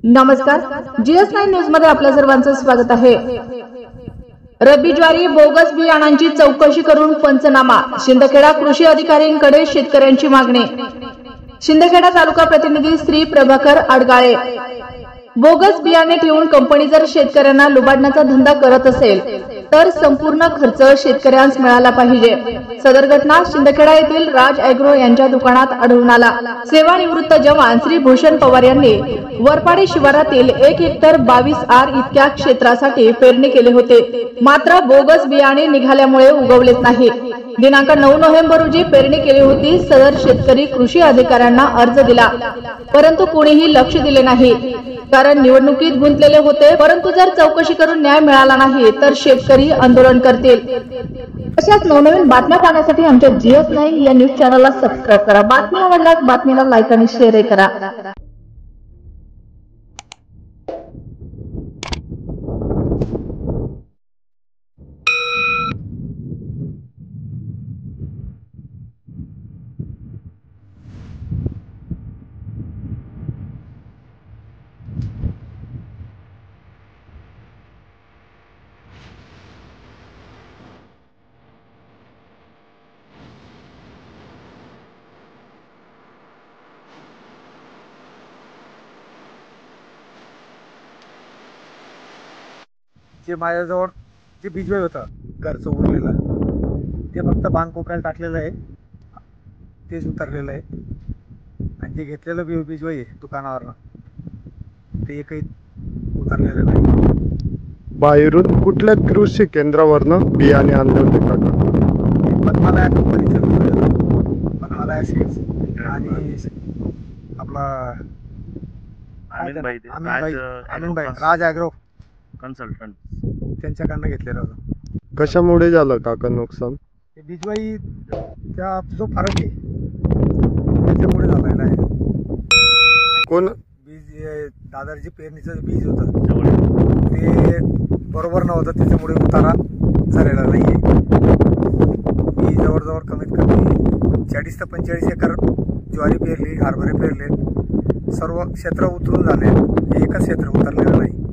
नमस्कार, GS9 news मध्ये आपल्या सर्वांचं स्वागत आहे। रब्बी ज्वारी बोगस बियाणांची चौकशी करून पंचनामा, शिंदखेडा कृषी अधिकाऱ्यांकडे शेतकऱ्यांची मागणी। शिंदखेडा तालुका प्रतिनिधी श्री प्रभाकर अडगाळे। बोगस बियाणे ठेवून कंपनी जर शेतकऱ्यांना लुबाडण्याचा धंदा करत असेल तर संपूर्ण खर्च शेतकऱ्यांस मिळाला पाहिजे। सदर घटना शिंदखेडा येथील राज ॲग्रो यांच्या दुकानात आढळून आला। सेवानिवृत्त जवान श्री भूषण पवार यांनी वरपाडी शिवारातील 1 हेक्टर 22 आर इतक्या क्षेत्रासाठी पेरणी केले होते, मात्र बोगस बियाणे निघाल्यामुळे उगवलेच नाही। दिनांक 9 नोव्हेंबर रोजी पेरणी केली होती। सदर शेतकरी कृषी अधिकाऱ्यांना अर्ज दिला, परंतु कोणीही लक्ष दिले नाही, कारण निवडणुकीत गुंतलेले होते। परंतु जर चौकशी करून न्याय मिळाला नाही तर शेतकरी आंदोलन करतील। अशाच नवनवीन बातम्या पाहण्यासाठी आमच्या GS9 या न्यूज चॅनलला सबस्क्राइब करा। बातमी आवडल्यास बातमीला लाईक आणि शेअर करा। जे माझ्याजवळ जे बीजवाई होतं घरचं उरलेलं ते फक्त बांध कोपऱ्याला टाकलेलं आहे, तेच उतरलेलं आहे। आणि जे घेतलेलं बीजवाई दुकानावरनं ते एकही उतरलेलं नाही। बाहेरून कुठल्या कृषी केंद्रावरनं बियाणे आणले होते काका? मला या कंपनीचं बनवायला सीड्स आणि आपला अमीनभाई राज ॲग्रो कन्सल्टंट त्यांच्याकडनं घेतलेलं होतं। कशामुळे झालं काका नुकसान? ते बीजवाई त्या जो फरक आहे त्याच्यामुळे झालेला आहे। कोण बीज दादरची पेरणीचं बीज होतं ते बरोबर नव्हतं, त्याच्यामुळे उतारा झालेला नाही आहे। मी जवळजवळ कमीत कमी 40 ते 45 एकर ज्वारी पेरली, हरभरे पेरले, सर्व क्षेत्र उतरून झाले, एकच क्षेत्र उतरलेलं नाही।